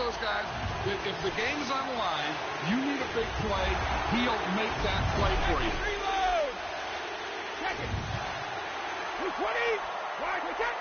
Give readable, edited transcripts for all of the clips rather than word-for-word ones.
those guys that if the game is on the line, you need a big play, he'll make that play for you. Reload! Check it! 220! Wide, we check!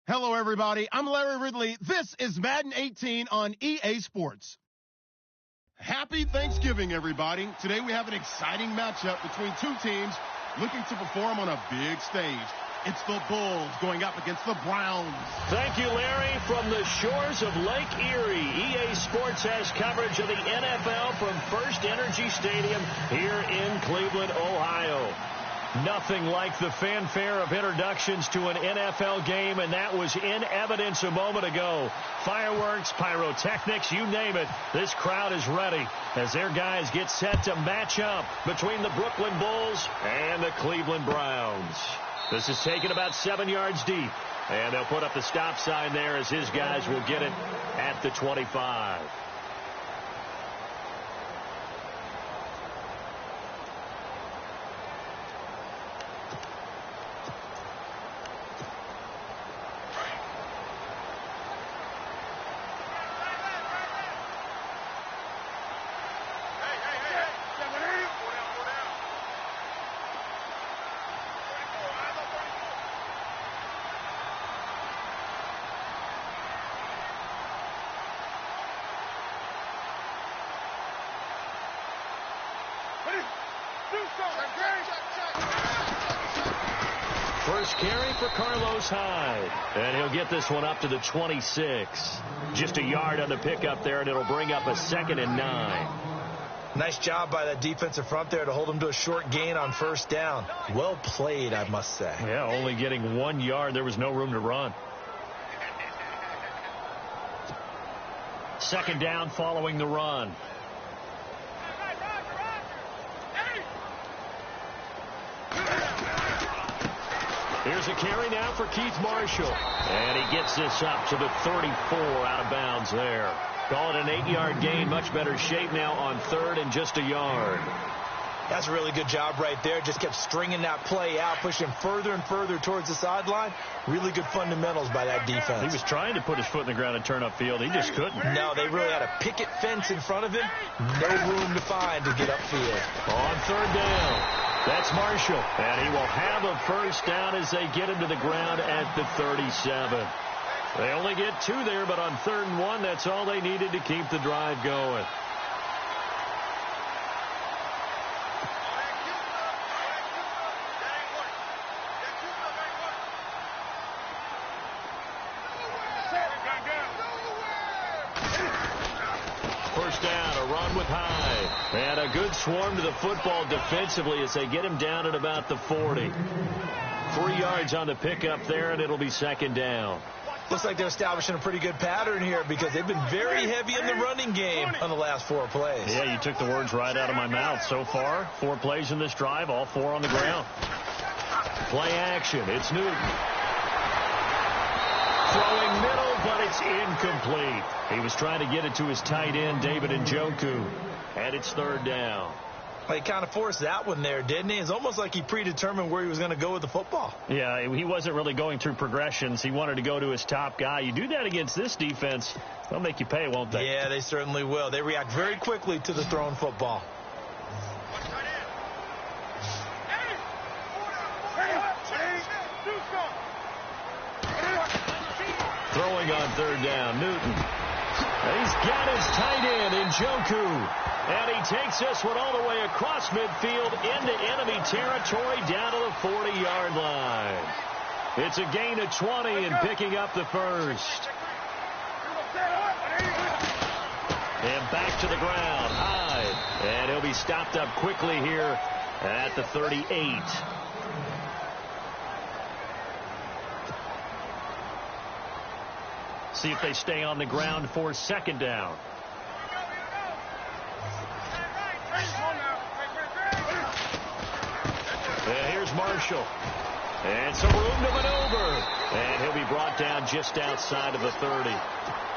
Hello, everybody. I'm Larry Ridley. This is Madden 18 on EA Sports. Happy Thanksgiving, everybody. Today we have an exciting matchup between two teams looking to perform on a big stage. It's the Bulls going up against the Browns. Thank you, Larry. From the shores of Lake Erie, EA Sports has coverage of the NFL from First Energy Stadium here in Cleveland, Ohio. Nothing like the fanfare of introductions to an NFL game, and that was in evidence a moment ago. Fireworks, pyrotechnics, you name it. This crowd is ready as their guys get set to match up between the Brooklyn Bulls and the Cleveland Browns. This is taken about 7 yards deep, and they'll put up the stop sign there as his guys will get it at the 25. First carry for Carlos Hyde, and he'll get this one up to the 26. Just a yard on the pickup there, and it'll bring up a 2nd and 9. Nice job by that defensive front there to hold him to a short gain on first down. Well played, I must say. Yeah, only getting 1 yard. There was no room to run. 2nd down following the run. Here's a carry now for Keith Marshall. And he gets this up to the 34 out of bounds there. Call it an 8-yard gain. Much better shape now on 3rd and just a yard. That's a really good job right there. Just kept stringing that play out, pushing further and further towards the sideline. Really good fundamentals by that defense. He was trying to put his foot in the ground and turn upfield. He just couldn't. No, they really had a picket fence in front of him. No room to find to get upfield. On 3rd down. That's Marshall, and he will have a first down as they get him to the ground at the 37. They only get 2 there, but on 3rd and 1, that's all they needed to keep the drive going. First down, a run with Hyde. And a good swarm to the football defensively as they get him down at about the 40. 3 yards on the pickup there, and it'll be 2nd down. Looks like they're establishing a pretty good pattern here because they've been very heavy in the running game on the last 4 plays. Yeah, you took the words right out of my mouth. So far, 4 plays in this drive, all 4 on the ground. Play action. It's Newton. Throwing middle, but it's incomplete. He was trying to get it to his tight end, David Njoku. And it's 3rd down. Well, he kind of forced that one there, didn't he? It's almost like he predetermined where he was going to go with the football. Yeah, he wasn't really going through progressions. He wanted to go to his top guy. You do that against this defense, they'll make you pay, won't they? Yeah, they certainly will. They react very quickly to the thrown football. Throwing on 3rd down, Newton. He's got his tight end, Njoku. And he takes this one all the way across midfield into enemy territory down to the 40-yard line. It's a gain of 20 and picking up the first. And back to the ground, Hyde. And he'll be stopped up quickly here at the 38. See if they stay on the ground for 2nd down. And here's Marshall. And some room to maneuver. And he'll be brought down just outside of the 30.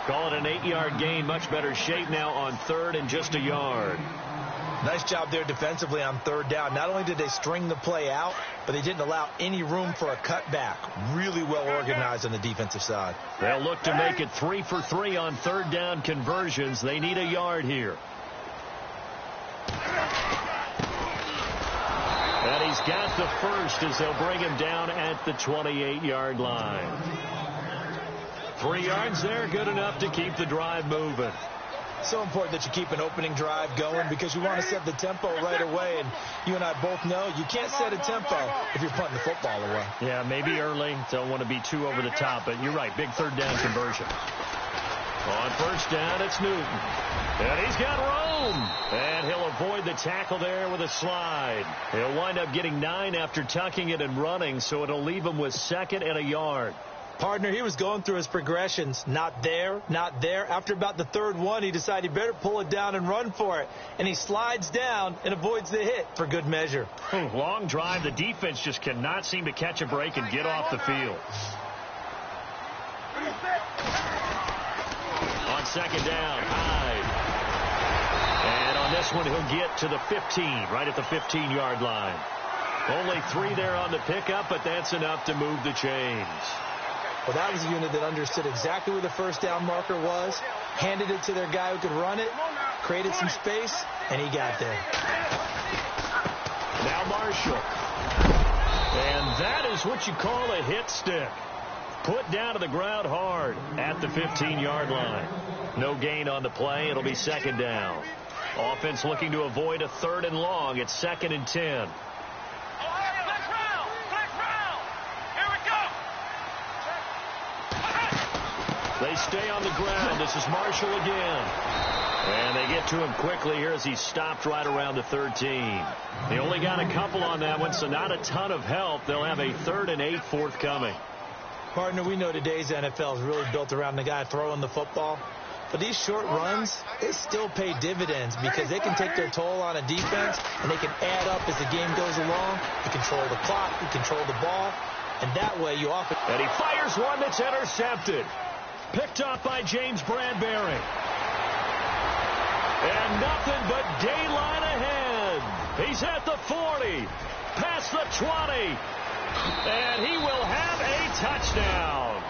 Call it an 8-yard gain. Much better shape now on 3rd and just a yard. Nice job there defensively on 3rd down. Not only did they string the play out, but they didn't allow any room for a cutback. Really well organized on the defensive side. They'll look to make it 3 for 3 on 3rd down conversions. They need a yard here. And he's got the first as they'll bring him down at the 28-yard line. 3 yards there, good enough to keep the drive moving. So important that you keep an opening drive going because you want to set the tempo right away. And you and I both know you can't set a tempo if you're punting the football away. Yeah, maybe early. Don't want to be too over the top, but you're right. Big 3rd down conversion. On first down, it's Newton. And he's got room. And he'll avoid the tackle there with a slide. He'll wind up getting 9 after tucking it and running, so it'll leave him with 2nd and a yard. Partner, he was going through his progressions. Not there, not there. After about the 3rd one, he decided he better pull it down and run for it. And he slides down and avoids the hit for good measure. Long drive. The defense just cannot seem to catch a break and get off the field. On 2nd down, Hyde. And on this one, he'll get to the 15, right at the 15-yard line. Only 3 there on the pickup, but that's enough to move the chains. Well, that was a unit that understood exactly where the first down marker was, handed it to their guy who could run it, created some space, and he got there. Now Marshall. And that is what you call a hit stick. Put down to the ground hard at the 15-yard line. No gain on the play. It'll be 2nd down. Offense looking to avoid a 3rd and long. It's 2nd and 10. They stay on the ground. This is Marshall again. And they get to him quickly here as he stopped right around the 13. They only got a couple on that one, so not a ton of help. They'll have a 3rd and 8 forthcoming. Partner, we know today's NFL is really built around the guy throwing the football. But these short runs, they still pay dividends because they can take their toll on a defense, and they can add up as the game goes along. You control the clock, you control the ball, and that way you often... And he fires one that's intercepted. Picked up by James Bradbury. And nothing but daylight ahead. He's at the 40, past the 20, and he will have a touchdown.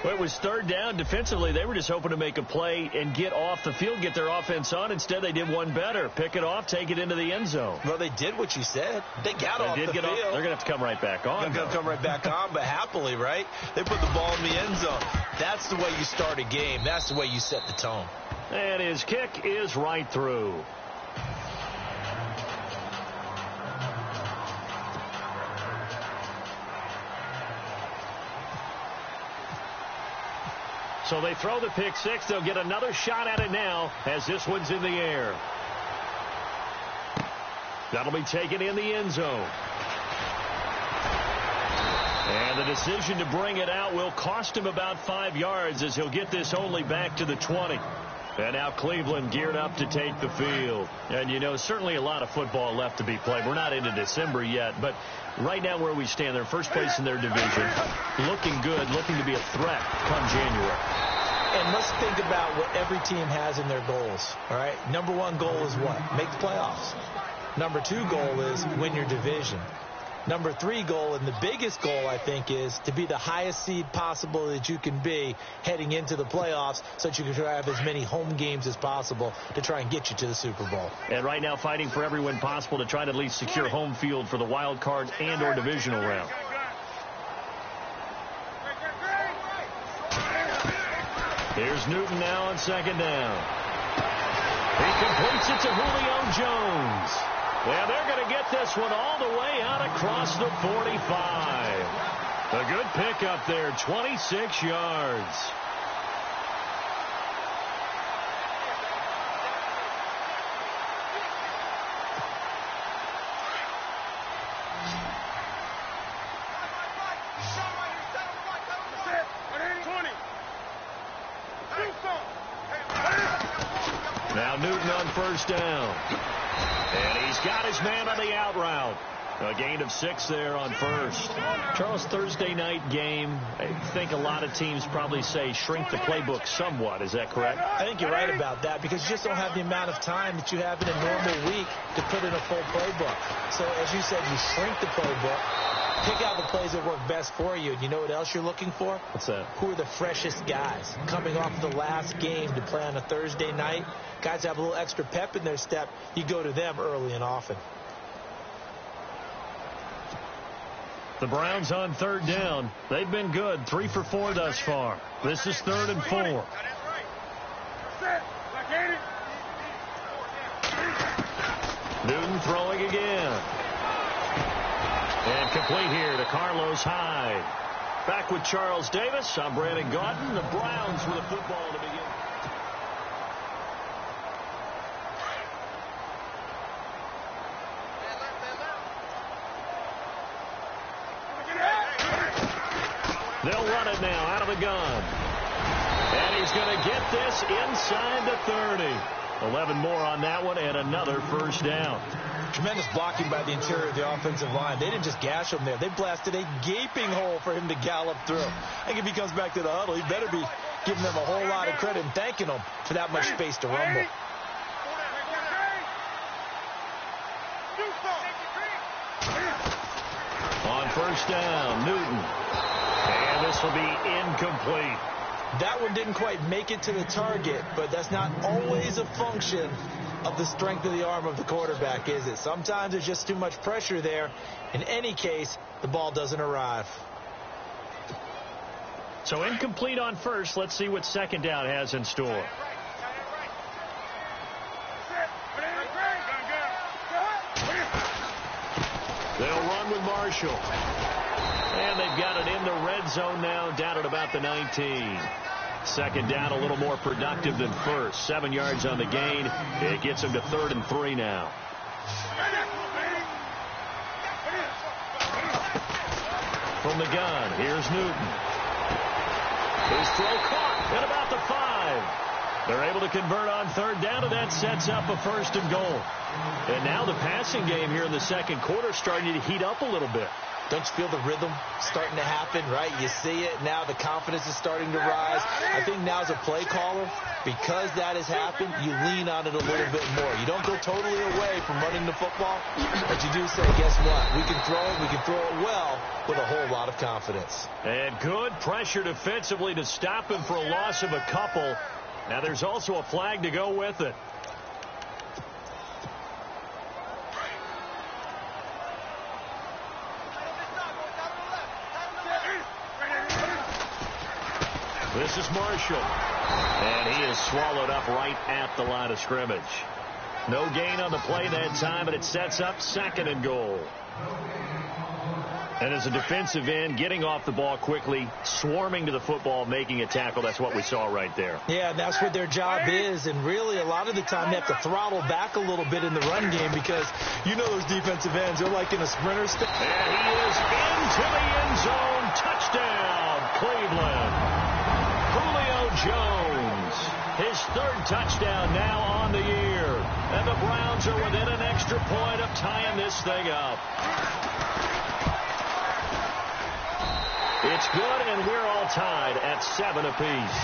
Well, it was 3rd down. Defensively, they were just hoping to make a play and get off the field, get their offense on. Instead, they did one better. Pick it off, take it into the end zone. Well, they did what you said. They got off the field. They're going to have to come right back on. They're going to come right back on, but happily, right? They put the ball in the end zone. That's the way you start a game. That's the way you set the tone. And his kick is right through. So they throw the pick 6. They'll get another shot at it now as this one's in the air. That'll be taken in the end zone. And the decision to bring it out will cost him about 5 yards as he'll get this only back to the 20. And now Cleveland geared up to take the field. And, you know, certainly a lot of football left to be played. We're not into December yet, but right now where we stand, they're first place in their division, looking good, looking to be a threat come January. And let's think about what every team has in their goals, all right? Number 1 goal is what? Make the playoffs. Number 2 goal is win your division. Number 3 goal, and the biggest goal, I think, is to be the highest seed possible that you can be heading into the playoffs so that you can have as many home games as possible to try and get you to the Super Bowl. And right now fighting for every win possible to try to at least secure home field for the wild card and or divisional round. Here's Newton now on 2nd down. He completes it to Julio Jones. Yeah, they're going to get this one all the way out across the 45. A good pickup there, 26 yards. Now Newton on first down. And he's got his man on the out route. A gain of 6 there on first. Charles, Thursday night game, I think a lot of teams probably say shrink the playbook somewhat. Is that correct? I think you're right about that because you just don't have the amount of time that you have in a normal week to put in a full playbook. So, as you said, you shrink the playbook, pick out the plays that work best for you. And you know what else you're looking for? What's that? Who are the freshest guys coming off the last game to play on a Thursday night? Guys have a little extra pep in their step. You go to them early and often. The Browns on 3rd down. They've been good. 3 for 4 thus far. This is 3rd and 4. Newton throwing again. And complete here to Carlos Hyde. Back with Charles Davis. I'm Brandon Gaudin. The Browns with the football to begin. They'll run it now out of the gun. And he's going to get this inside the 30. 11 more on that one and another first down. Tremendous blocking by the interior of the offensive line. They didn't just gash him there. They blasted a gaping hole for him to gallop through. I think if he comes back to the huddle, he better be giving them a whole lot of credit and thanking them for that much space to rumble. On first down, Newton. And this will be incomplete. That one didn't quite make it to the target, but that's not always a function of the strength of the arm of the quarterback, is it? Sometimes there's just too much pressure there. In any case, the ball doesn't arrive. So incomplete on first. Let's see what second down has in store. They'll run with Marshall. And they've got it in the red zone now, down at about the 19. Second down, a little more productive than first. 7 yards on the gain. It gets them to 3rd and 3 now. From the gun, here's Newton. His throw caught at about the 5. They're able to convert on 3rd down, and that sets up a 1st and goal. And now the passing game here in the second quarter starting to heat up a little bit. Don't you feel the rhythm starting to happen, right? You see it now. The confidence is starting to rise. I think now as a play caller, because that has happened, you lean on it a little bit more. You don't go totally away from running the football, but you do say, guess what? We can throw it. We can throw it well with a whole lot of confidence. And good pressure defensively to stop him for a loss of a couple. Now there's also a flag to go with it. This is Marshall. And he is swallowed up right at the line of scrimmage. No gain on the play that time, but it sets up 2nd and goal. And as a defensive end, getting off the ball quickly, swarming to the football, making a tackle, that's what we saw right there. Yeah, and that's what their job is. And really, a lot of the time, they have to throttle back a little bit in the run game because you know those defensive ends, they're like in a sprinter step. And he is into the end zone. Touchdown, Cleveland. Julio Jones, his 3rd touchdown now on the year. And the Browns are within an extra point of tying this thing up. It's good, and we're all tied at 7 apiece.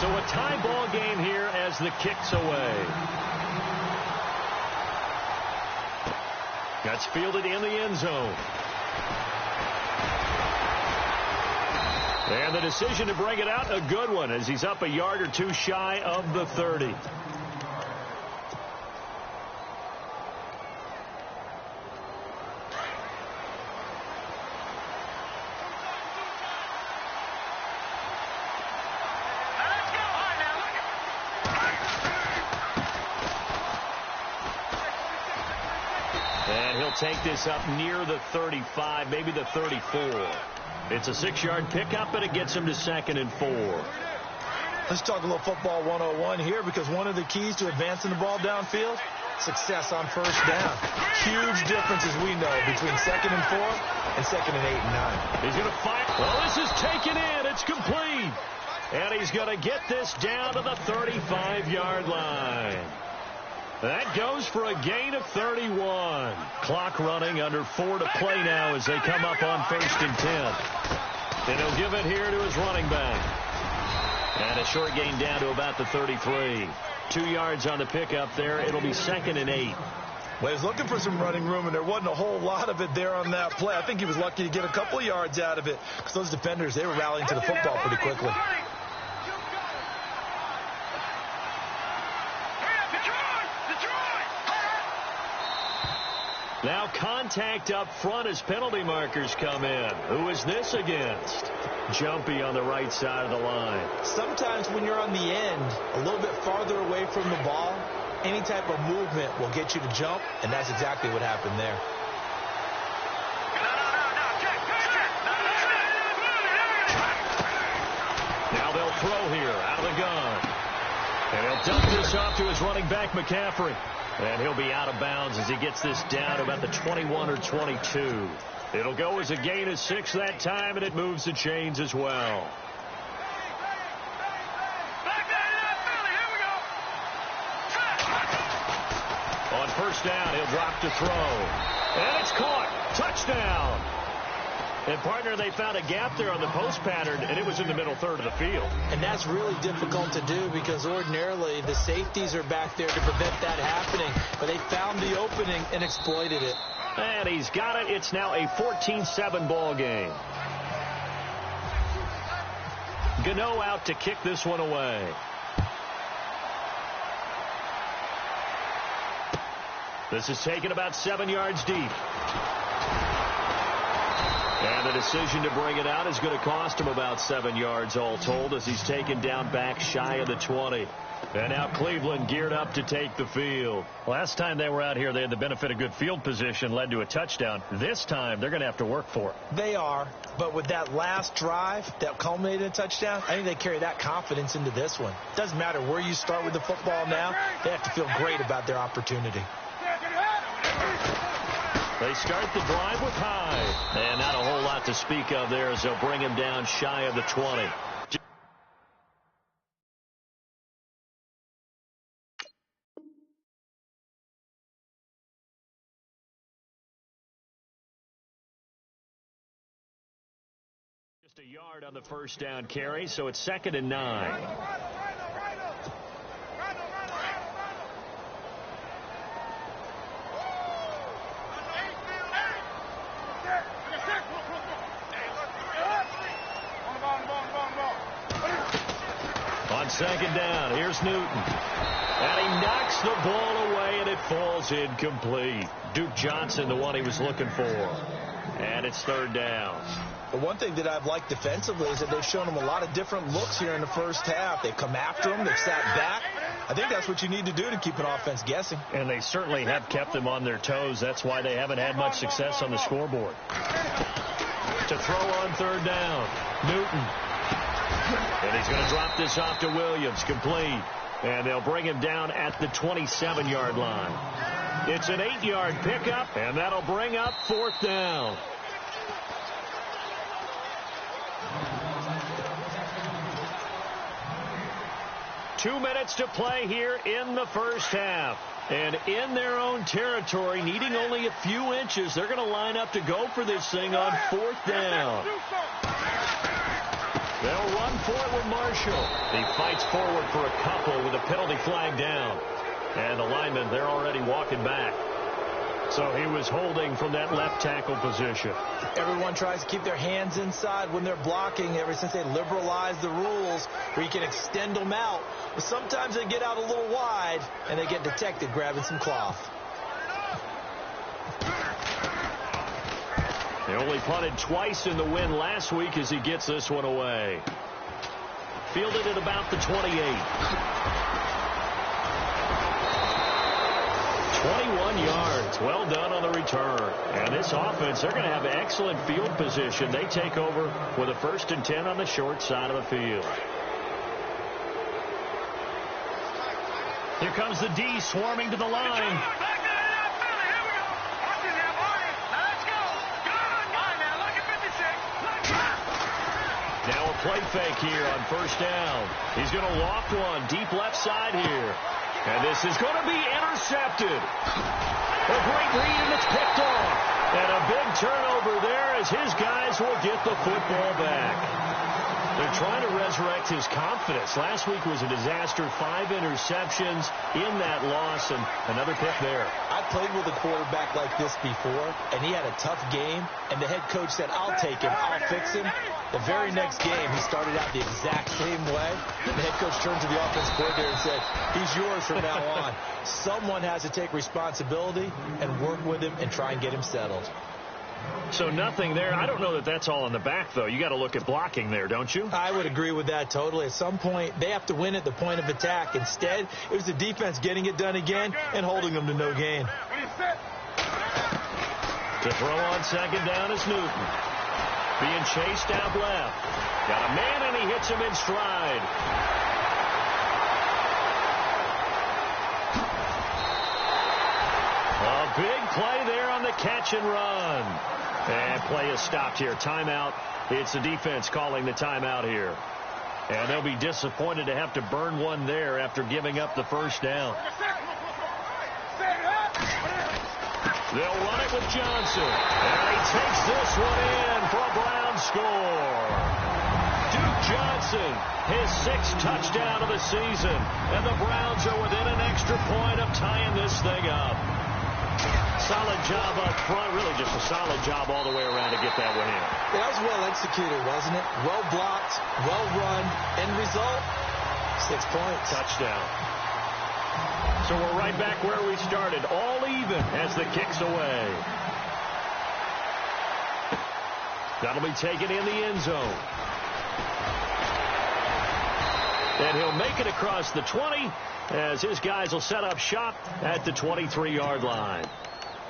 So a tie ball game here as the kick's away. That's fielded in the end zone. And the decision to bring it out, a good one, as he's up a yard or 2 shy of the 30. And he'll take this up near the 35, maybe the 34. It's a 6-yard pickup, and it gets him to 2nd and 4. Let's talk a little football 101 here, because one of the keys to advancing the ball downfield, success on first down. Huge difference, as we know, between 2nd and 4 and 2nd and 8 and 9. He's going to fire. Well, this is taken in. It's complete. And he's going to get this down to the 35-yard line. That goes for a gain of 31. Clock running, under 4 to play now as they come up on 1st and 10. And he'll give it here to his running back. And a short gain down to about the 33. 2 yards on the pickup there. It'll be 2nd and 8. Well, he's looking for some running room, and there wasn't a whole lot of it there on that play. I think he was lucky to get a couple of yards out of it because those defenders, they were rallying to the football pretty quickly. Now contact up front as penalty markers come in. Who is this against? Jumpy on the right side of the line. Sometimes when you're on the end, a little bit farther away from the ball, any type of movement will get you to jump, and that's exactly what happened there. the gun. And he'll dump this off to his running back, McCaffrey. And he'll be out of bounds as he gets this down to about the 21 or 22. It'll go as a gain of 6 that time, and it moves the chains as well. On first down, he'll drop to throw. And it's caught. Touchdown. And, partner, they found a gap there on the post pattern, and it was in the middle third of the field. And that's really difficult to do because ordinarily the safeties are back there to prevent that happening. But they found the opening and exploited it. And he's got it. It's now a 14-7 ball game. Gano out to kick this one away. This is taken about 7 yards deep. And the decision to bring it out is going to cost him about 7 yards all told as he's taken down back shy of the 20. And now Cleveland geared up to take the field. Last time they were out here, they had the benefit of good field position, led to a touchdown. This time, they're going to have to work for it. They are, but with that last drive that culminated in a touchdown, I think they carry that confidence into this one. Doesn't matter where you start with the football now, they have to feel great about their opportunity. They start the drive with Hyde. And not a whole lot to speak of there as they'll bring him down shy of the 20. Just a yard on the first down carry, so it's 2nd and 9. On 2nd down, here's Newton. And he knocks the ball away, and it falls incomplete. Duke Johnson, the one he was looking for. And it's 3rd down. The one thing that I've liked defensively is that they've shown him a lot of different looks here in the first half. They've come after him. They've sat back. I think that's what you need to do to keep an offense guessing. And they certainly have kept them on their toes. That's why they haven't had much success on the scoreboard. To throw on 3rd down, Newton. And he's going to drop this off to Williams, complete. And they'll bring him down at the 27-yard line. It's an 8-yard pickup, and that'll bring up 4th down. Two minutes to play here in the first half. And in their own territory, needing only a few inches, they're going to line up to go for this thing on 4th down. They'll run for it with Marshall. He fights forward for a couple with a penalty flag down. And the linemen, they're already walking back. So he was holding from that left tackle position. Everyone tries to keep their hands inside when they're blocking ever since they liberalized the rules where you can extend them out. But sometimes they get out a little wide and they get detected grabbing some cloth. They only punted twice in the win last week as he gets this one away. Fielded at about the 28. 21 yards. Well done on the return. And this offense, they're going to have excellent field position. They take over with a 1st and 10 on the short side of the field. Here comes the D swarming to the line. Now a play fake here on 1st down. He's going to loft one deep left side here. And this is going to be intercepted. A great read, and it's picked off. And a big turnover there as his guys will get the football back. They're trying to resurrect his confidence. Last week was a disaster. 5 interceptions in that loss, and another pick there. I played with a quarterback like this before, and he had a tough game, and the head coach said, I'll take him, I'll fix him. The very next game, he started out the exact same way. The head coach turned to the offensive coordinator and said, he's yours from now on. Someone has to take responsibility and work with him and try and get him settled. So nothing there. I don't know that that's all in the back, though. You got to look at blocking there, don't you? I would agree with that totally. At some point, they have to win at the point of attack. Instead, it was the defense getting it done again and holding them to no gain. To throw on 2nd down is Newton. Being chased out left. Got a man, and he hits him in stride. play there on the catch and run. And play is stopped here. Timeout. It's the defense calling the timeout here. And they'll be disappointed to have to burn one there after giving up the first down. They'll run it with Johnson. And he takes this one in for a Brown score. Duke Johnson, his 6th touchdown of the season. And the Browns are within an extra point of tying this thing up. Solid job up front. Really just a solid job all the way around to get that one in. That was well executed, wasn't it? Well blocked, well run. End result, 6 points. Touchdown. So we're right back where we started. All even as the kick's away. That'll be taken in the end zone. And he'll make it across the 20 as his guys will set up shop at the 23-yard line.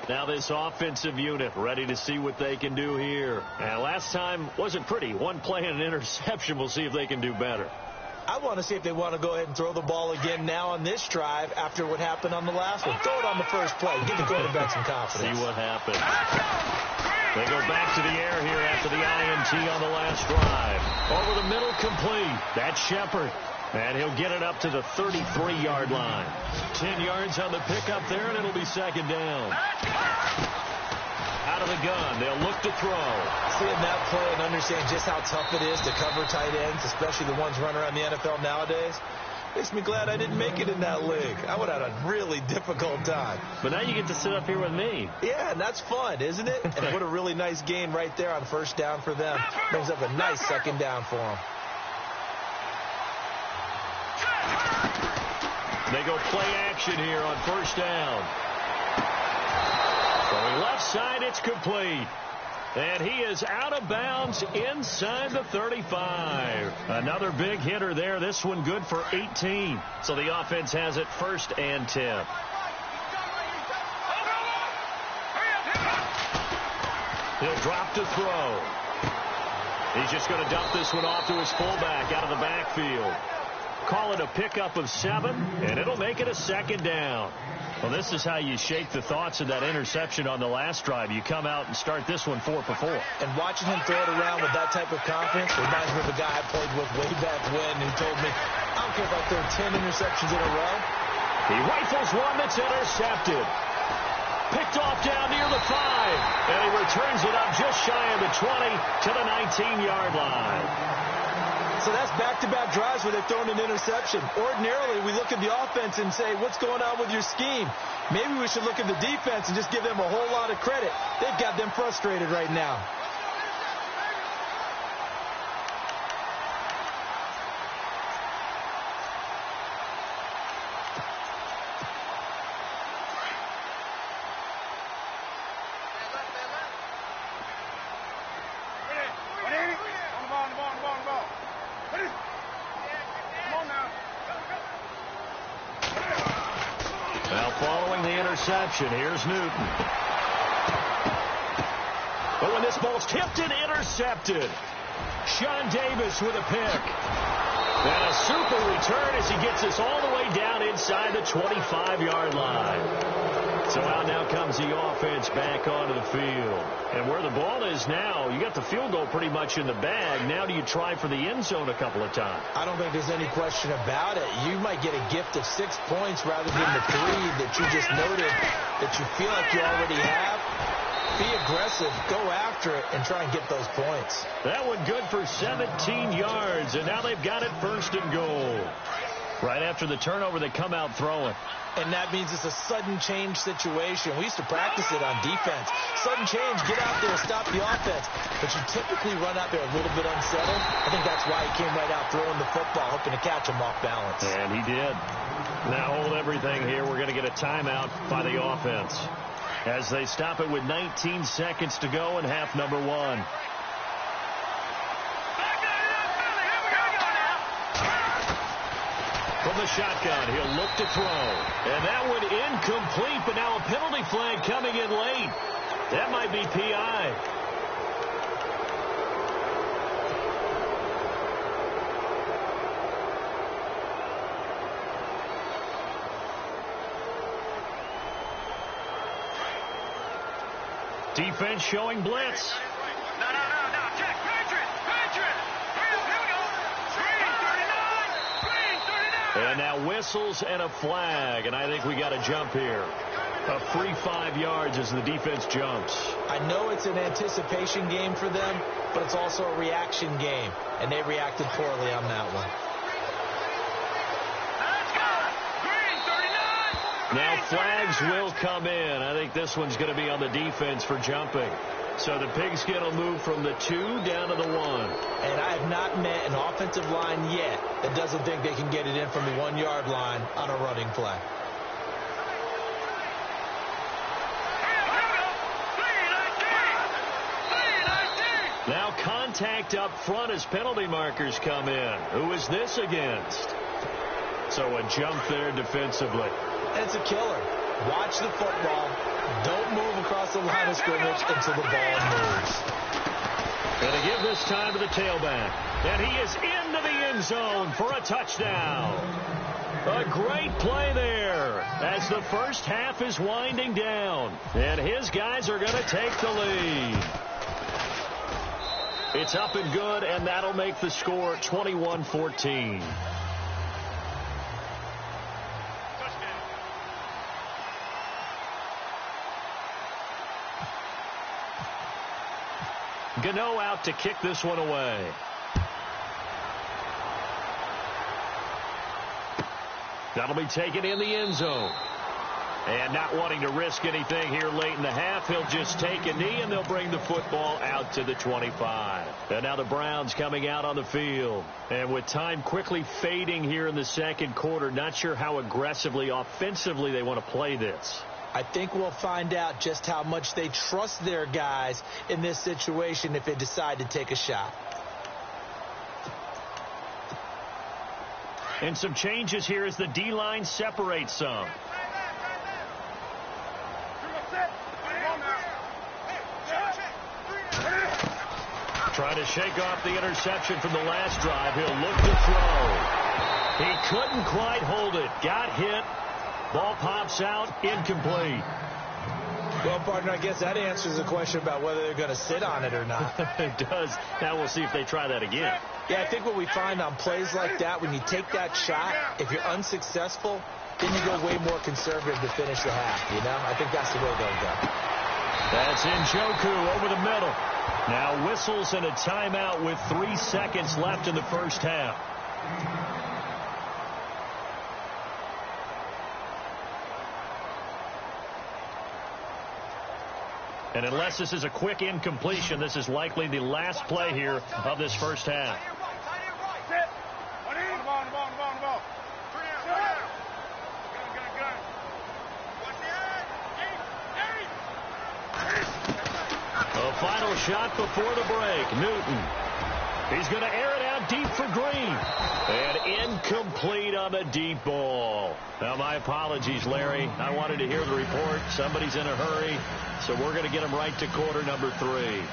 Now this offensive unit ready to see what they can do here. And last time wasn't pretty. One play and an interception. We'll see if they can do better. I want to see if they want to go ahead and throw the ball again now on this drive after what happened on the last one. Throw it on the first play. Give the quarterback some confidence. See what happens. They go back to the air here after the INT on the last drive. Over the middle, complete. That's Shepard. And he'll get it up to the 33-yard line. 10 yards on the pickup there, and it'll be second down. Out of the gun, they'll look to throw. Seeing that play and understand just how tough it is to cover tight ends, especially the ones running around the NFL nowadays, makes me glad I didn't make it in that league. I would have had a really difficult time. But now you get to sit up here with me. Yeah, and that's fun, isn't it? And what a really nice gain right there on first down for them. Brings up a nice second down for them. They go play action here on first down. Going left side, it's complete. And he is out of bounds inside the 35. Another big hitter there. This one good for 18. So the offense has it 1st and 10. He'll drop to throw. He's just going to dump this one off to his fullback out of the backfield. Call it a pickup of 7, and it'll make it a second down. Well, this is how you shake the thoughts of that interception on the last drive. You come out and start this one 4 for 4. And watching him throw it around with that type of confidence reminds me of a guy I played with way back when who told me, I don't care if I throw 10 interceptions in a row. He rifles one that's intercepted. Picked off down near the 5. And he returns it up just shy of the 20 to the 19-yard line. So that's back-to-back drives where they've thrown an interception. Ordinarily, we look at the offense and say, what's going on with your scheme? Maybe we should look at the defense and just give them a whole lot of credit. They've got them frustrated right now. Here's Newton. But when this ball's tipped and intercepted, Sean Davis with a pick. And a super return as he gets us all the way down inside the 25-yard line. So out now comes the offense back onto the field. And where the ball is now, you got the field goal pretty much in the bag. Now do you try for the end zone a couple of times? I don't think there's any question about it. You might get a gift of 6 points rather than the 3 that you just noted that you feel like you already have. Be aggressive, go after it, and try and get those points. That one good for 17 yards, and now they've got it 1st and goal. Right after the turnover, they come out throwing. And that means it's a sudden change situation. We used to practice it on defense. Sudden change, get out there, stop the offense. But you typically run out there a little bit unsettled. I think that's why he came right out throwing the football, hoping to catch him off balance. And he did. Now hold everything here. We're going to get a timeout by the offense as they stop it with 19 seconds to go in half number 1. From the shotgun, he'll look to throw. And that one incomplete, but now a penalty flag coming in late. That might be PI. Defense showing blitz. No. Check. Patriot. Here we go. Green 39. And now whistles and a flag, and I think we got a jump here. A free 5 yards as the defense jumps. I know it's an anticipation game for them, but it's also a reaction game, and they reacted poorly on that one. Now flags will come in. I think this one's going to be on the defense for jumping. So the Pigskin will move from the 2 down to the 1. And I have not met an offensive line yet that doesn't think they can get it in from the 1-yard line on a running play. Now contact up front as penalty markers come in. Who is this against? So a jump there defensively. And it's a killer. Watch the football. Don't move across the line of scrimmage until the ball moves. Going to give this time to the tailback. And he is into the end zone for a touchdown. A great play there as the first half is winding down. And his guys are going to take the lead. It's up and good, and that'll make the score 21-14. Gano out to kick this one away. That'll be taken in the end zone. And not wanting to risk anything here late in the half, he'll just take a knee, and they'll bring the football out to the 25. And now the Browns coming out on the field. And with time quickly fading here in the second quarter, not sure how aggressively, offensively they want to play this. I think we'll find out just how much they trust their guys in this situation if they decide to take a shot. And some changes here as the D-line separates some. Trying to shake off the interception from the last drive. He'll look to throw. He couldn't quite hold it. Got hit. Ball pops out. Incomplete. Well, partner, I guess that answers the question about whether they're going to sit on it or not. It does. Now we'll see if they try that again. Yeah, I think what we find on plays like that, when you take that shot, if you're unsuccessful, then you go way more conservative to finish the half, you know? I think that's the way they'll go. That's Njoku over the middle. Now whistles and a timeout with 3 seconds left in the first half. And unless this is a quick incompletion, this is likely the last play here of this first half. A final shot before the break. Newton. He's going to air it out deep for Green. And incomplete on the deep ball. Now, my apologies, Larry. I wanted to hear the report. Somebody's in a hurry. So we're going to get him right to quarter number 3.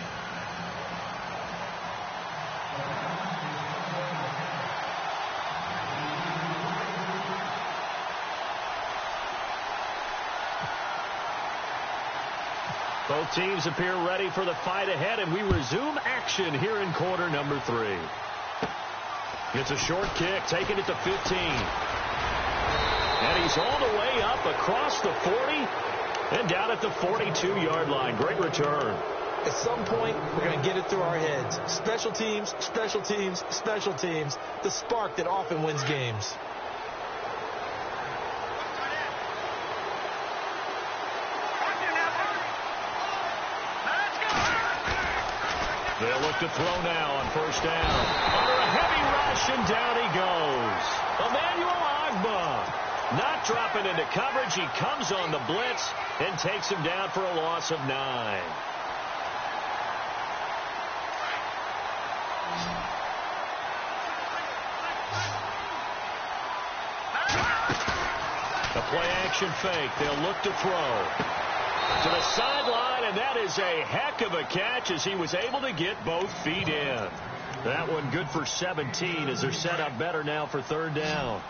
Both teams appear ready for the fight ahead, and we resume action here in quarter number 3. It's a short kick, taking it to 15. And he's all the way up across the 40 and down at the 42-yard line. Great return. At some point, we're going to get it through our heads. Special teams, special teams, special teams. The spark that often wins games. They'll look to throw now on first down. Under a heavy rush, and down he goes. Emmanuel Ogbah not dropping into coverage. He comes on the blitz and takes him down for a loss of 9. A play-action fake. They'll look to throw. To the sideline, and that is a heck of a catch as he was able to get both feet in. That one good for 17 as they're set up better now for third down.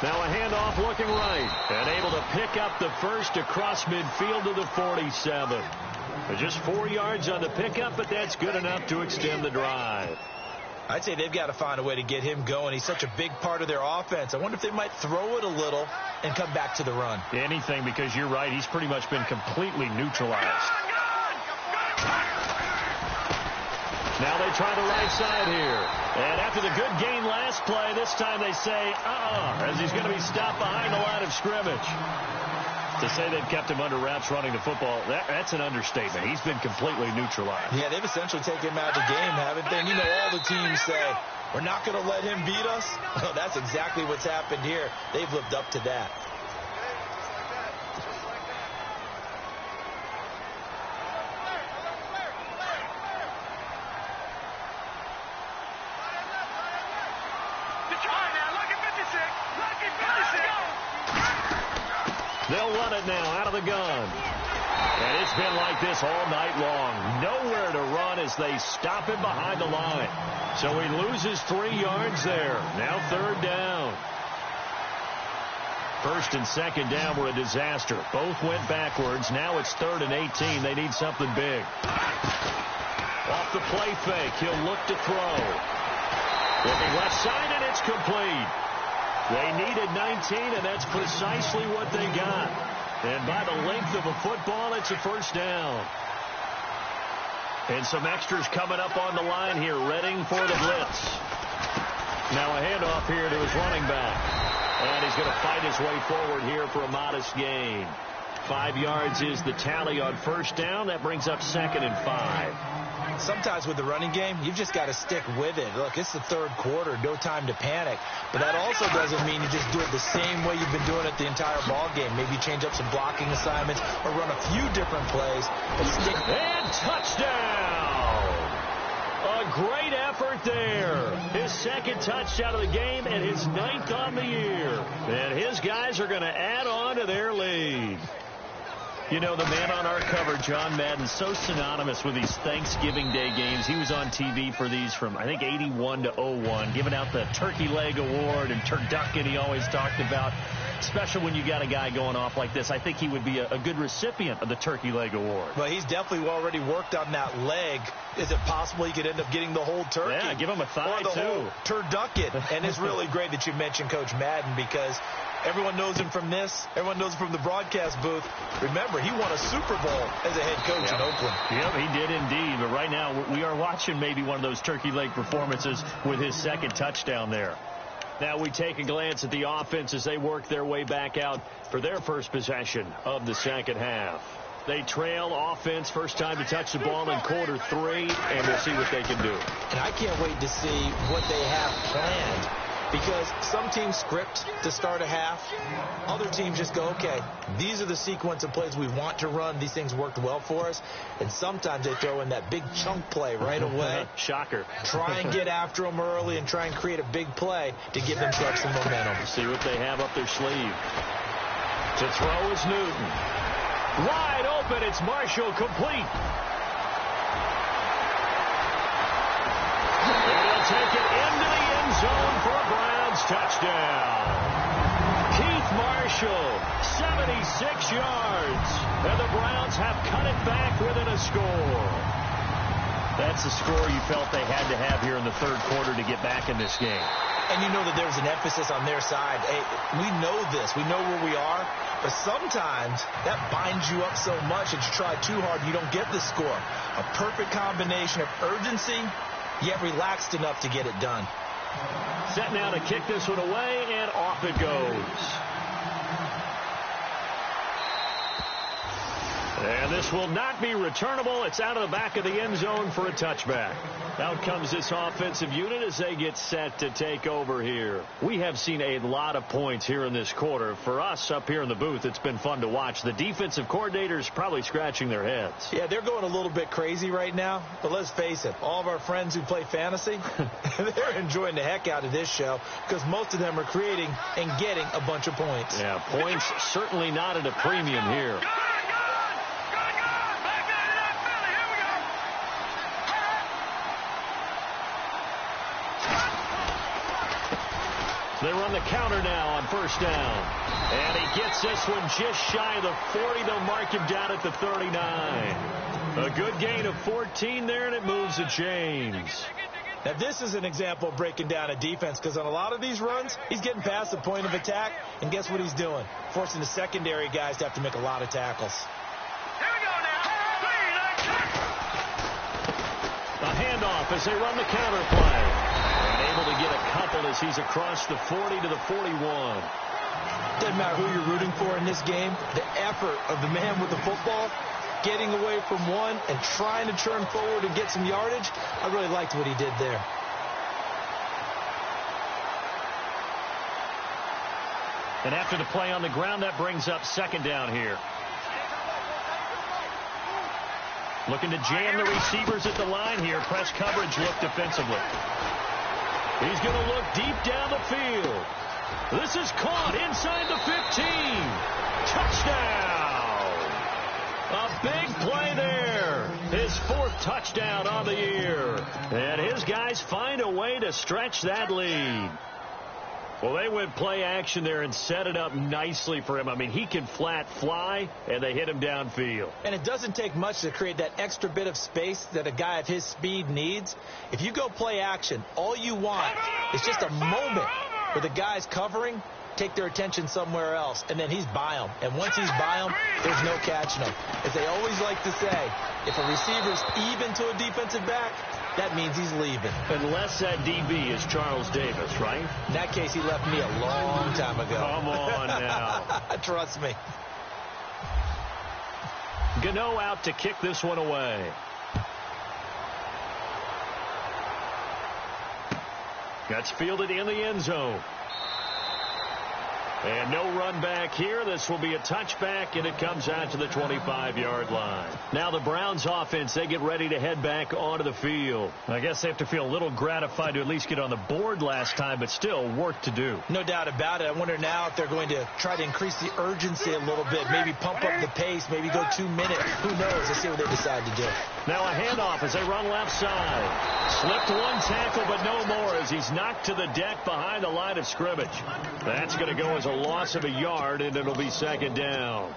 Now a handoff looking right. And able to pick up the first across midfield to the 47. Just 4 yards on the pickup, but that's good enough to extend the drive. I'd say they've got to find a way to get him going. He's such a big part of their offense. I wonder if they might throw it a little and come back to the run. Anything, because you're right. He's pretty much been completely neutralized. Now they try the right side here. And after the good gain last play, this time they say, as he's going to be stopped behind the line of scrimmage. To say they've kept him under wraps running the football, that's an understatement. He's been completely neutralized. Yeah, they've essentially taken him out of the game, haven't they? And you know, all the teams say, we're not going to let him beat us. Well, that's exactly what's happened here. They've lived up to that. They'll run it now out of the gun. And it's been like this all night long. Nowhere to run as they stop him behind the line. So he loses 3 yards there. Now third down. First and second down were a disaster. Both went backwards. Now it's 3rd and 18. They need something big. Off the play fake. He'll look to throw. Looking left side, and it's complete. They needed 19, and that's precisely what they got. And by the length of a football, it's a first down. And some extras coming up on the line here, readying for the blitz. Now a handoff here to his running back. And he's going to fight his way forward here for a modest gain. 5 yards is the tally on first down. That brings up 2nd and 5. Sometimes with the running game, you've just got to stick with it. Look, it's the third quarter, no time to panic. But that also doesn't mean you just do it the same way you've been doing it the entire ball game. Maybe change up some blocking assignments or run a few different plays. But stick. And touchdown! A great effort there. His 2nd touchdown of the game and his 9th on the year. And his guys are going to add on to their lead. You know, the man on our cover, John Madden, so synonymous with these Thanksgiving Day games. He was on TV for these from, I think, 81 to 01, giving out the Turkey Leg Award and turducken he always talked about. Especially when you got a guy going off like this. I think he would be a good recipient of the Turkey Leg Award. Well, he's definitely already worked on that leg. Is it possible he could end up getting the whole turkey? Yeah, give him a thigh, or the too. Whole turducken. And it's really great that you mentioned Coach Madden, because everyone knows him from this. Everyone knows him from the broadcast booth. Remember, he won a Super Bowl as a head coach in Oakland. Yep, he did indeed. But right now, we are watching maybe one of those turkey leg performances with his 2nd touchdown there. Now we take a glance at the offense as they work their way back out for their first possession of the second half. They trail offense, first time to touch the ball in quarter 3, and we'll see what they can do. And I can't wait to see what they have planned, because some teams script to start a half. Other teams just go, okay, these are the sequence of plays we want to run. These things worked well for us. And sometimes they throw in that big chunk play right away. Shocker. Try and get after them early and try and create a big play to give themselves some momentum. See what they have up their sleeve. To throw is Newton. Wide open, it's Marshall, complete. And he'll take it into the end zone for a Browns touchdown. Keith Marshall, 76 yards. And the Browns have cut it back within a score. That's the score you felt they had to have here in the third quarter to get back in this game. And you know that there's an emphasis on their side. Hey, we know this. We know where we are. But sometimes that binds you up so much that you try too hard, you don't get the score. A perfect combination of urgency, yet relaxed enough to get it done. Set now to kick this one away, and off it goes. And this will not be returnable. It's out of the back of the end zone for a touchback. Out comes this offensive unit as they get set to take over here. We have seen a lot of points here in this quarter. For us up here in the booth, it's been fun to watch. The defensive coordinators probably scratching their heads. Yeah, they're going a little bit crazy right now. But let's face it, all of our friends who play fantasy, they're enjoying the heck out of this show, because most of them are creating and getting a bunch of points. Yeah, points certainly not at a premium here. They run the counter now on first down. And he gets this one just shy of the 40. They'll mark him down at the 39. A good gain of 14 there, and it moves the chains. Now, this is an example of breaking down a defense, because on a lot of these runs, he's getting past the point of attack, and guess what he's doing? Forcing the secondary guys to have to make a lot of tackles. Here we go now. A handoff as they run the counter play. And able to get a couple as he's across the 40 to the 41. Doesn't matter who you're rooting for in this game, the effort of the man with the football, getting away from one and trying to turn forward and get some yardage, I really liked what he did there. And after the play on the ground, that brings up second down here. Looking to jam the receivers at the line here. Press coverage look defensively. He's going to look deep down the field. This is caught inside the 15. Touchdown. A big play there. His 4th touchdown on the year. And his guys find a way to stretch that lead. Well, they went play action there and set it up nicely for him. I mean, he can flat fly, and they hit him downfield. And it doesn't take much to create that extra bit of space that a guy of his speed needs. If you go play action, all you want is just a moment where the guy's covering, take their attention somewhere else, and then he's by them. And once he's by them, there's no catching him. As they always like to say, if a receiver's even to a defensive back, that means he's leaving. Unless that DB is Charles Davis, right? In that case, he left me a long time ago. Come on now. Trust me. Gano out to kick this one away. Gets fielded in the end zone. And no run back here. This will be a touchback, and it comes out to the 25-yard line. Now the Browns offense, they get ready to head back onto the field. I guess they have to feel a little gratified to at least get on the board last time, but still work to do. No doubt about it. I wonder now if they're going to try to increase the urgency a little bit, maybe pump up the pace, maybe go 2 minutes. Who knows? Let's see what they decide to do. Now a handoff as they run left side. Slipped one tackle, but no more as he's knocked to the deck behind the line of scrimmage. That's going to go as a loss of a yard, and it'll be second down.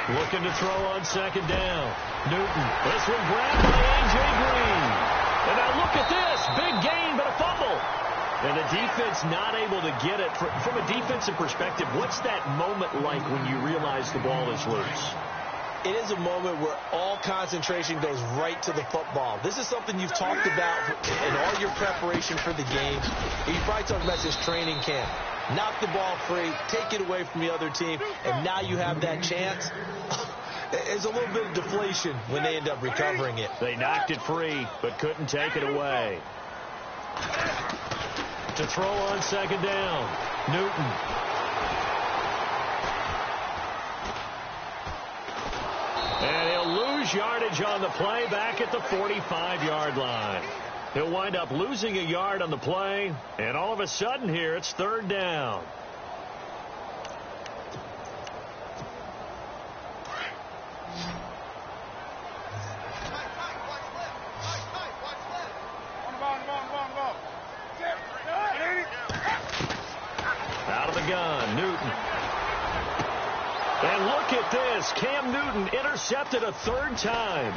Looking to throw on second down. Newton. This one grabbed by A.J. Green. And now look at this. Big gain, but a fumble. And the defense not able to get it. From a defensive perspective, what's that moment like when you realize the ball is loose? It is a moment where all concentration goes right to the football. This is something you've talked about in all your preparation for the game. You probably talked about this training camp. Knock the ball free, take it away from the other team, and now you have that chance. There's a little bit of deflation when they end up recovering it. They knocked it free, but couldn't take it away. To throw on second down, Newton. And he'll lose yardage on the play back at the 45-yard line. He'll wind up losing a yard on the play, and all of a sudden here it's third down. Out of the gun, Newton. And look at this. Cam Newton intercepted a third time.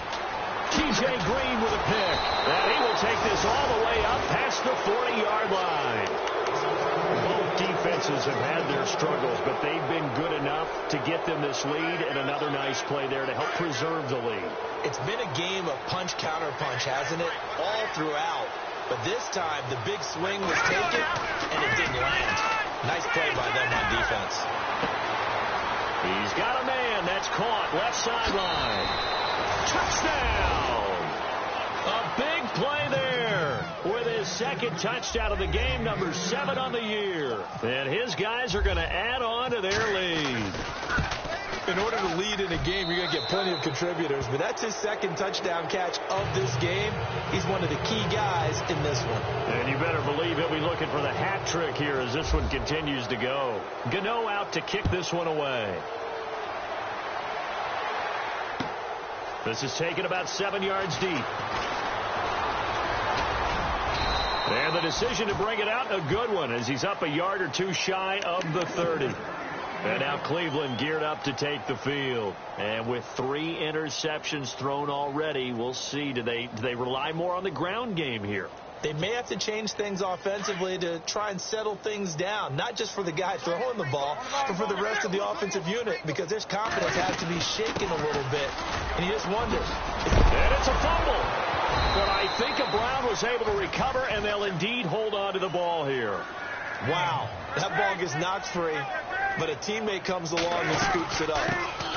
T.J. Green with a pick. And he will take this all the way up past the 40-yard line. Both defenses have had their struggles, but they've been good enough to get them this lead, and another nice play there to help preserve the lead. It's been a game of punch-counter-punch, hasn't it? All throughout. But this time, the big swing was taken, and it didn't land. Nice play by them on defense. He's got a man. That's caught. Left sideline. Touchdown. A big play there with his second touchdown of the game, number 7 on the year. And his guys are going to add on to their lead. In order to lead in a game, you're going to get plenty of contributors, but that's his second touchdown catch of this game. He's one of the key guys in this one. And you better believe he'll be looking for the hat trick here as this one continues to go. Gano out to kick this one away. This is taken about 7 yards deep. And the decision to bring it out, a good one, as he's up a yard or two shy of the 30. And now Cleveland geared up to take the field. And with 3 interceptions thrown already, we'll see. Do they rely more on the ground game here? They may have to change things offensively to try and settle things down, not just for the guy throwing the ball, but for the rest of the offensive unit, because their confidence has to be shaken a little bit. And you just wonder. And it's a fumble. But I think Brown was able to recover, and they'll indeed hold on to the ball here. Wow. That ball gets knocked free, but a teammate comes along and scoops it up.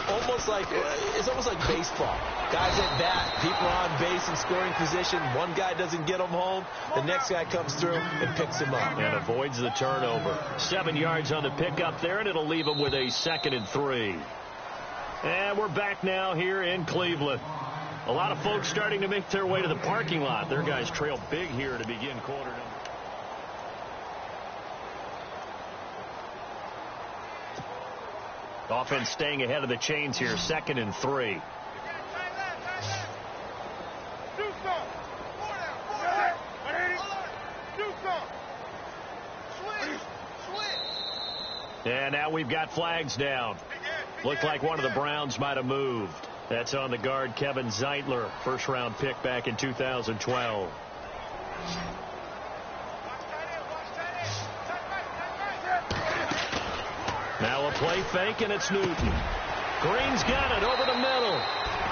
It's almost like baseball. Guys at bat, people are on base in scoring position. One guy doesn't get him home. The next guy comes through and picks him up. And avoids the turnover. 7 yards on the pickup there, and it'll leave him with a 2nd and 3. And we're back now here in Cleveland. A lot of folks starting to make their way to the parking lot. Their guys trail big here to begin quarter number. Offense staying ahead of the chains here, 2nd and 3. And now we've got flags down. Looked like one of the Browns might have moved. That's on the guard, Kevin Zeitler, first-round pick back in 2012. Now a play fake, and it's Newton. Green's got it over the middle.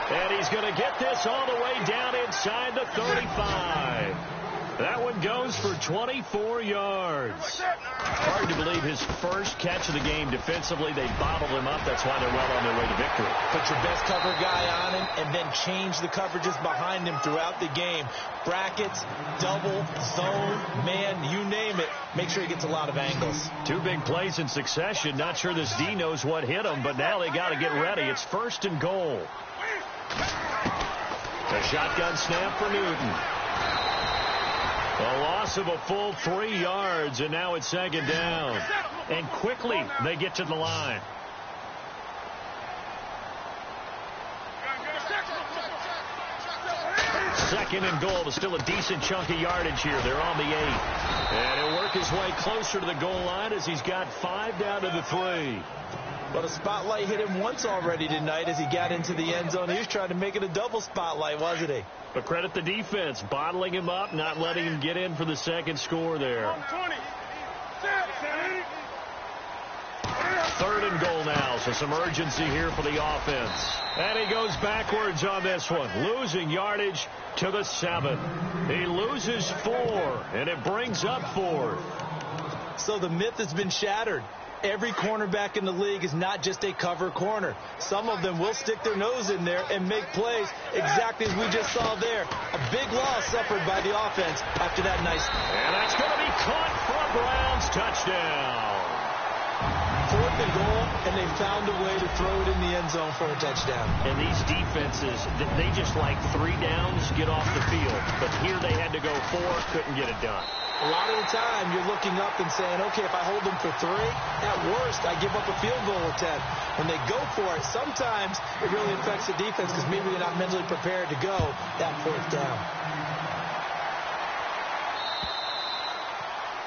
And he's going to get this all the way down inside the 35. That one goes for 24 yards. Hard to believe his first catch of the game defensively. They bottled him up. That's why they're well on their way to victory. Put your best cover guy on him and then change the coverages behind him throughout the game. Brackets, double, zone, man, you name it. Make sure he gets a lot of angles. 2 big plays in succession. Not sure this D knows what hit him, but now they got to get ready. It's 1st and goal. A shotgun snap for Newton. A loss of a full 3 yards, and now it's 2nd down. And quickly they get to the line. Second and goal. There's still a decent chunk of yardage here. They're on the 8. And he'll work his way closer to the goal line as he's got 5 down to the 3. But a spotlight hit him once already tonight as he got into the end zone. He was trying to make it a double spotlight, wasn't he? But credit the defense, bottling him up, not letting him get in for the 2nd score there. 3rd and goal now, so some urgency here for the offense. And he goes backwards on this one, losing yardage to the 7. He loses 4, and it brings up 4th. So the myth has been shattered. Every cornerback in the league is not just a cover corner. Some of them will stick their nose in there and make plays exactly as we just saw there. A big loss suffered by the offense after that nice. And that's going to be caught for a Browns touchdown. 4th and goal, and they found a way to throw it in the end zone for a touchdown. And these defenses, they just like 3 downs, get off the field. But here they had to go 4, couldn't get it done. A lot of the time, you're looking up and saying, okay, if I hold them for 3, at worst, I give up a field goal attempt. When they go for it, sometimes it really affects the defense because maybe they're not mentally prepared to go that 4th down.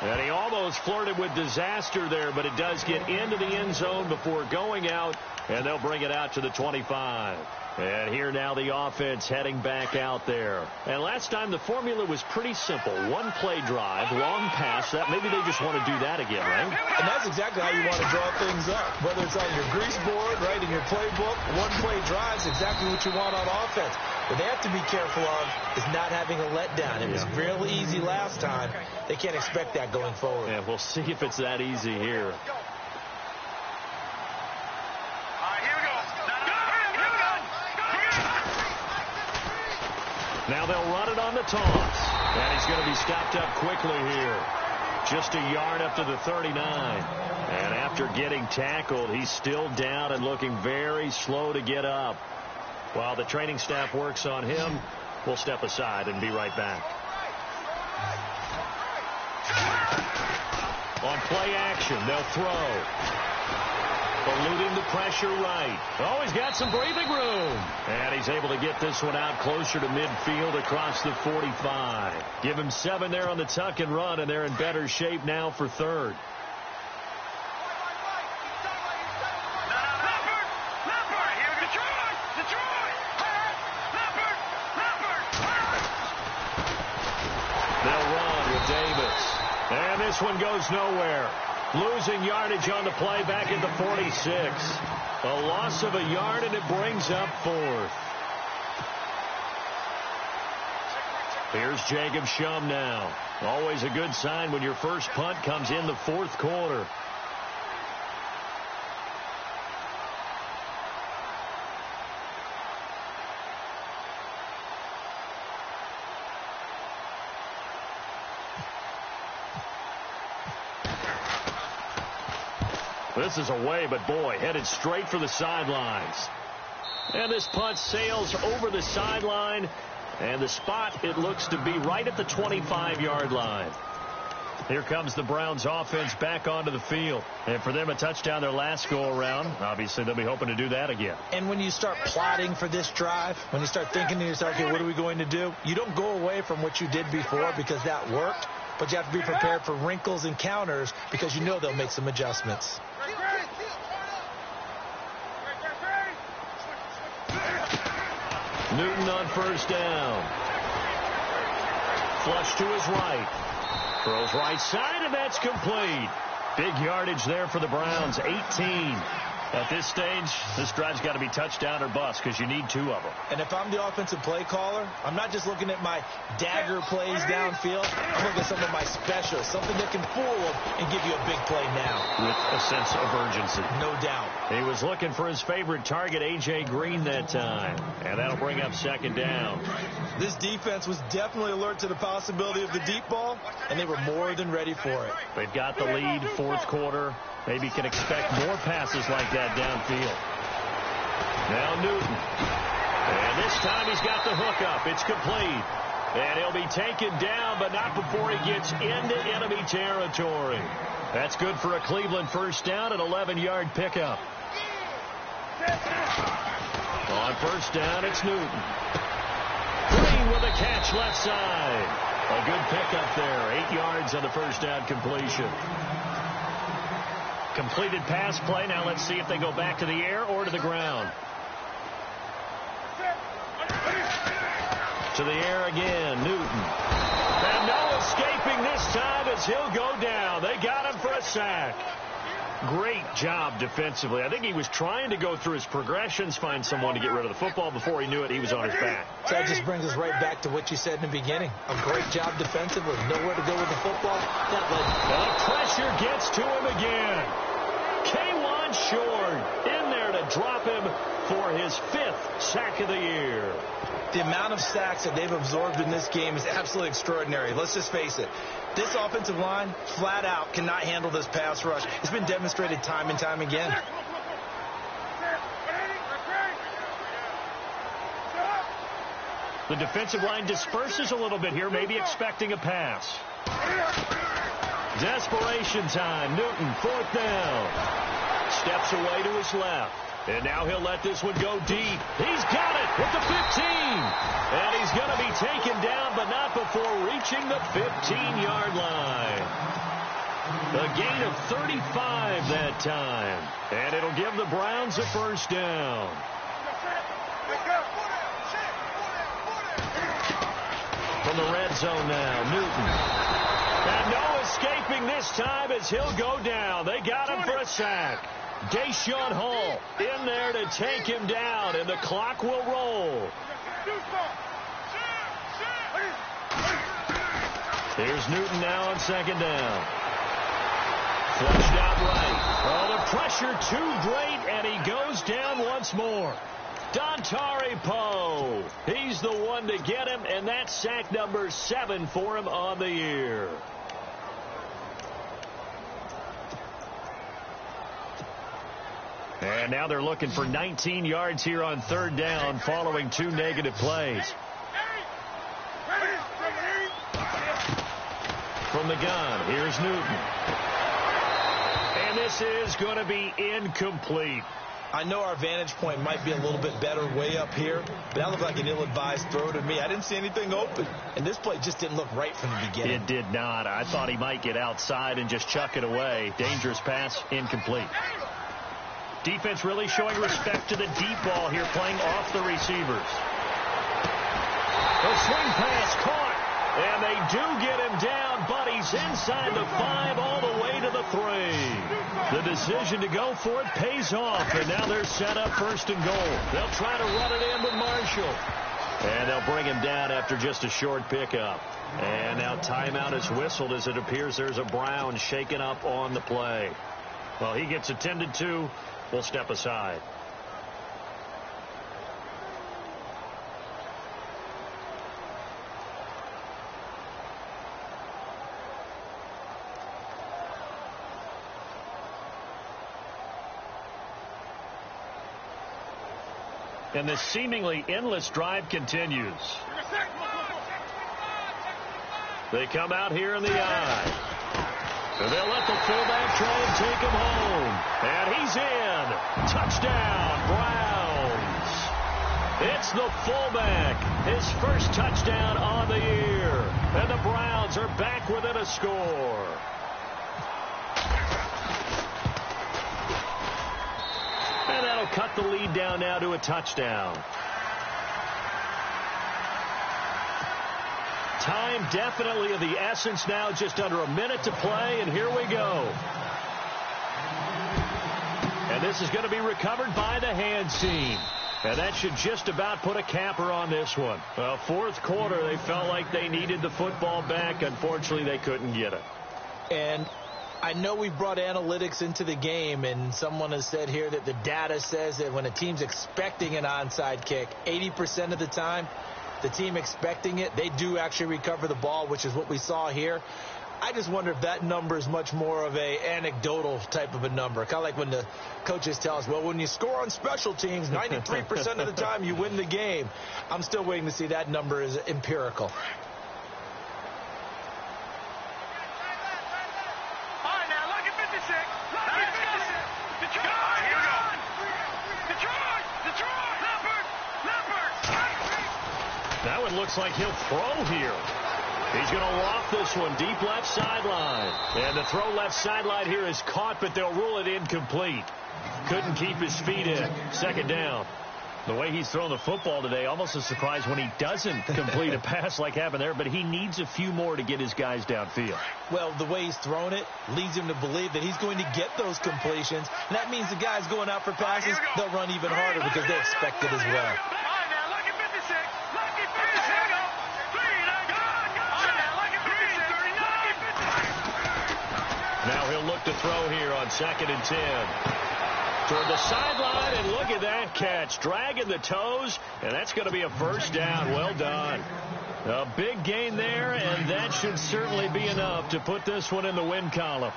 And he almost flirted with disaster there, but it does get into the end zone before going out, and they'll bring it out to the 25. And here now the offense heading back out there. And last time the formula was pretty simple. 1 play drive, long pass. That maybe they just want to do that again, right? And that's exactly how you want to draw things up. Whether it's on your grease board, right, in your playbook, 1 play drive is exactly what you want on offense. What they have to be careful of is not having a letdown. It was real easy last time. They can't expect that going forward. Yeah, we'll see if it's that easy here. Now they'll run it on the toss. And he's going to be stopped up quickly here. Just a yard up to the 39. And after getting tackled, he's still down and looking very slow to get up. While the training staff works on him, we'll step aside and be right back. On play action, they'll throw. Eluding the pressure right. Oh, he's got some breathing room. And he's he's able to get this one out closer to midfield across the 45. Give him 7 there on the tuck and run, and they're in better shape now for third. And this one goes nowhere. Losing yardage on the play back at the 46. A loss of a yard, and it brings up fourth. Here's Jacob Shum now. Always a good sign when your first punt comes in the fourth quarter. This is away, but boy, headed straight for the sidelines. And this punt sails over the sideline, and the spot, it looks to be right at the 25-yard line. Here comes the Browns offense back onto the field. And for them, a touchdown their last go-around. Obviously, they'll be hoping to do that again. And when you start plotting for this drive, when you start thinking to yourself, okay, what are we going to do? You don't go away from what you did before because that worked, but you have to be prepared for wrinkles and counters because you know they'll make some adjustments. Newton on first down. Flush to his right. Throws right side, and that's complete. Big yardage there for the Browns, 18. At this stage, this drive's got to be touchdown or bust because you need 2 of them. And if I'm the offensive play caller, I'm not just looking at my dagger plays downfield. I'm looking at some of my specials, something that can fool them and give you a big play now. With a sense of urgency. No doubt. He was looking for his favorite target, A.J. Green, that time. And that'll bring up second down. This defense was definitely alert to the possibility of the deep ball, and they were more than ready for it. They've got the lead, fourth quarter. Maybe can expect more passes like that downfield. Now Newton. And this time he's got the hook up. It's complete. And he'll be taken down, but not before he gets into enemy territory. That's good for a Cleveland first down, an 11-yard pickup. On first down, it's Newton. Green with a catch left side. A good pickup there. 8 yards on the first down completion. Completed pass play. Now let's see if they go back to the air or to the ground. To the air again, Newton. And no escaping this time as he'll go down. They got him for a sack. Great job defensively. I think he was trying to go through his progressions, find someone to get rid of the football. Before he knew it, he was on his back. So that just brings us right back to what you said in the beginning. A great job defensively. Nowhere to go with the football. That led. The pressure gets to him again. K'Wan Short in there to drop him for his 5th sack of the year. The amount of sacks that they've absorbed in this game is absolutely extraordinary. Let's just face it. This offensive line, flat out, cannot handle this pass rush. It's been demonstrated time and time again. The defensive line disperses a little bit here, maybe expecting a pass. Desperation time. Newton, 4th down. Steps away to his left. And now he'll let this one go deep. He's got it at the 15. And he's going to be taken down, but not before reaching the 15-yard line. A gain of 35 that time. And it'll give the Browns a first down. From the red zone now, Newton. And no escaping this time as he'll go down. They got him for a sack. Deshaun Hall in there to take him down, and the clock will roll. Here's Newton now on second down. Flushed out right. Oh, the pressure too great, and he goes down once more. Dontari Poe. He's the one to get him, and that's sack number 7 for him on the year. And now they're looking for 19 yards here on third down following 2 negative plays. From the gun, here's Newton. And this is going to be incomplete. I know our vantage point might be a little bit better way up here, but that looked like an ill-advised throw to me. I didn't see anything open, and this play just didn't look right from the beginning. It did not. I thought he might get outside and just chuck it away. Dangerous pass, incomplete. Defense really showing respect to the deep ball here, playing off the receivers. The swing pass caught. And they do get him down, but he's inside the 5 all the way to the 3. The decision to go for it pays off, and now they're set up 1st and goal. They'll try to run it in with Marshall. And they'll bring him down after just a short pickup. And now timeout is whistled as it appears there's a Brown shaken up on the play. Well, he gets attended to. We'll step aside. And this seemingly endless drive continues. They come out here in the I. And they'll let the fullback try and take him home. And he's in. Touchdown, Browns. It's the fullback. His first touchdown on the year. And the Browns are back within a score. And that'll cut the lead down now to a touchdown. Time definitely of the essence now, just under a minute to play, and here we go. And this is going to be recovered by the hand team. And that should just about put a capper on this one. Well, 4th quarter, they felt like they needed the football back. Unfortunately, they couldn't get it. And I know we brought analytics into the game, and someone has said here that the data says that when a team's expecting an onside kick, 80% of the time, the team expecting it, they do actually recover the ball, which is what we saw here. I just wonder if that number is much more of a anecdotal type of a number. Kind of like when the coaches tell us, well, when you score on special teams, 93% of the time you win the game. I'm still waiting to see that number is empirical. Now it looks like he'll throw here. He's going to loft this one deep left sideline. And the throw left sideline here is caught, but they'll rule it incomplete. Couldn't keep his feet in. 2nd down. The way he's thrown the football today, almost a surprise when he doesn't complete a pass like happened there, but he needs a few more to get his guys downfield. Well, the way he's thrown it leads him to believe that he's going to get those completions. And that means the guys going out for passes, they'll run even harder because they expect it as well. Now he'll look to throw here on 2nd and 10. Toward the sideline, and look at that catch. Dragging the toes, and that's going to be a 1st down. Well done. A big gain there, and that should certainly be enough to put this one in the win column.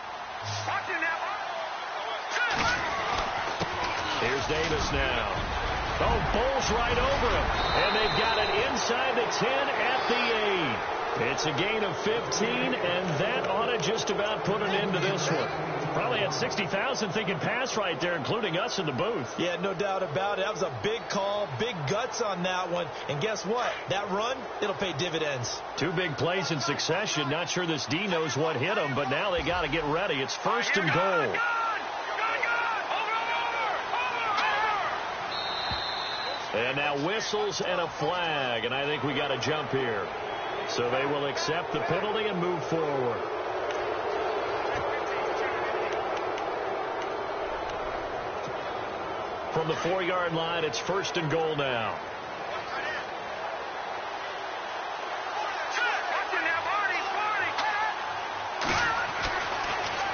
Here's Davis now. Oh, bowls right over him. And they've got it inside the 10 at the 8. It's a gain of 15, and that ought to just about put an end to this one. Probably had 60,000 thinking pass right there, including us in the booth. Yeah, no doubt about it. That was a big call, big guts on that one. And guess what? That run, it'll pay dividends. 2 big plays in succession. Not sure this D knows what hit him, but now they got to get ready. It's 1st and goal. And now whistles and a flag, and I think we got a jump here. So they will accept the penalty and move forward. From the 4-yard line, it's 1st and goal now.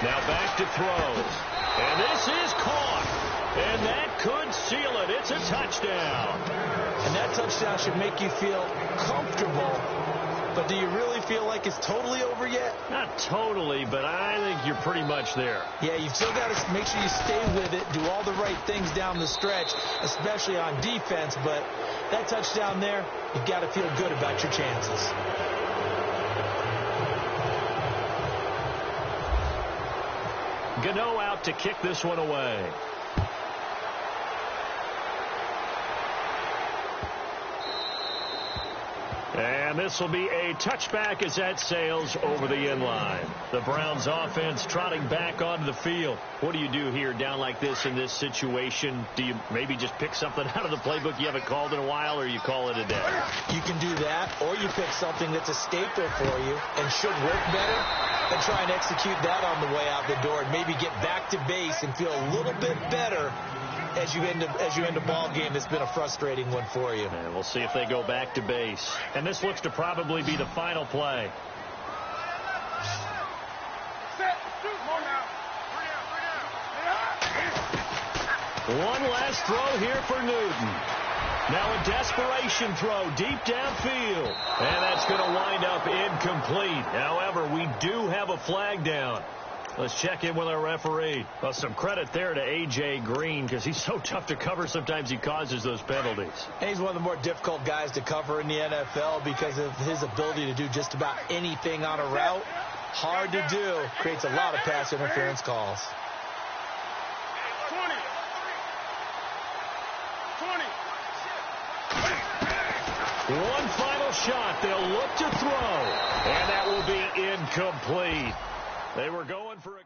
Now back to throw. And this is caught. And that could seal it. It's a touchdown. And that touchdown should make you feel comfortable. But do you really feel like it's totally over yet? Not totally, but I think you're pretty much there. Yeah, you've still got to make sure you stay with it, do all the right things down the stretch, especially on defense. But that touchdown there, you've got to feel good about your chances. Gano out to kick this one away. And this will be a touchback as that sails over the end line. The Browns offense trotting back onto the field. What do you do here down like this in this situation? Do you maybe just pick something out of the playbook you haven't called in a while, or you call it a day? You can do that, or you pick something that's a staple for you and should work better and try and execute that on the way out the door and maybe get back to base and feel a little bit better as you end a ball game that's been a frustrating one for you. And we'll see if they go back to base. And this looks to probably be the final play. One last throw here for Newton. Now a desperation throw deep downfield. And that's going to wind up incomplete. However, we do have a flag down. Let's check in with our referee. Well, some credit there to A.J. Green because he's so tough to cover. Sometimes he causes those penalties. And he's one of the more difficult guys to cover in the NFL because of his ability to do just about anything on a route. Hard to do. Creates a lot of pass interference calls. 20. One final shot. They'll look to throw. And that will be incomplete. They were going for a...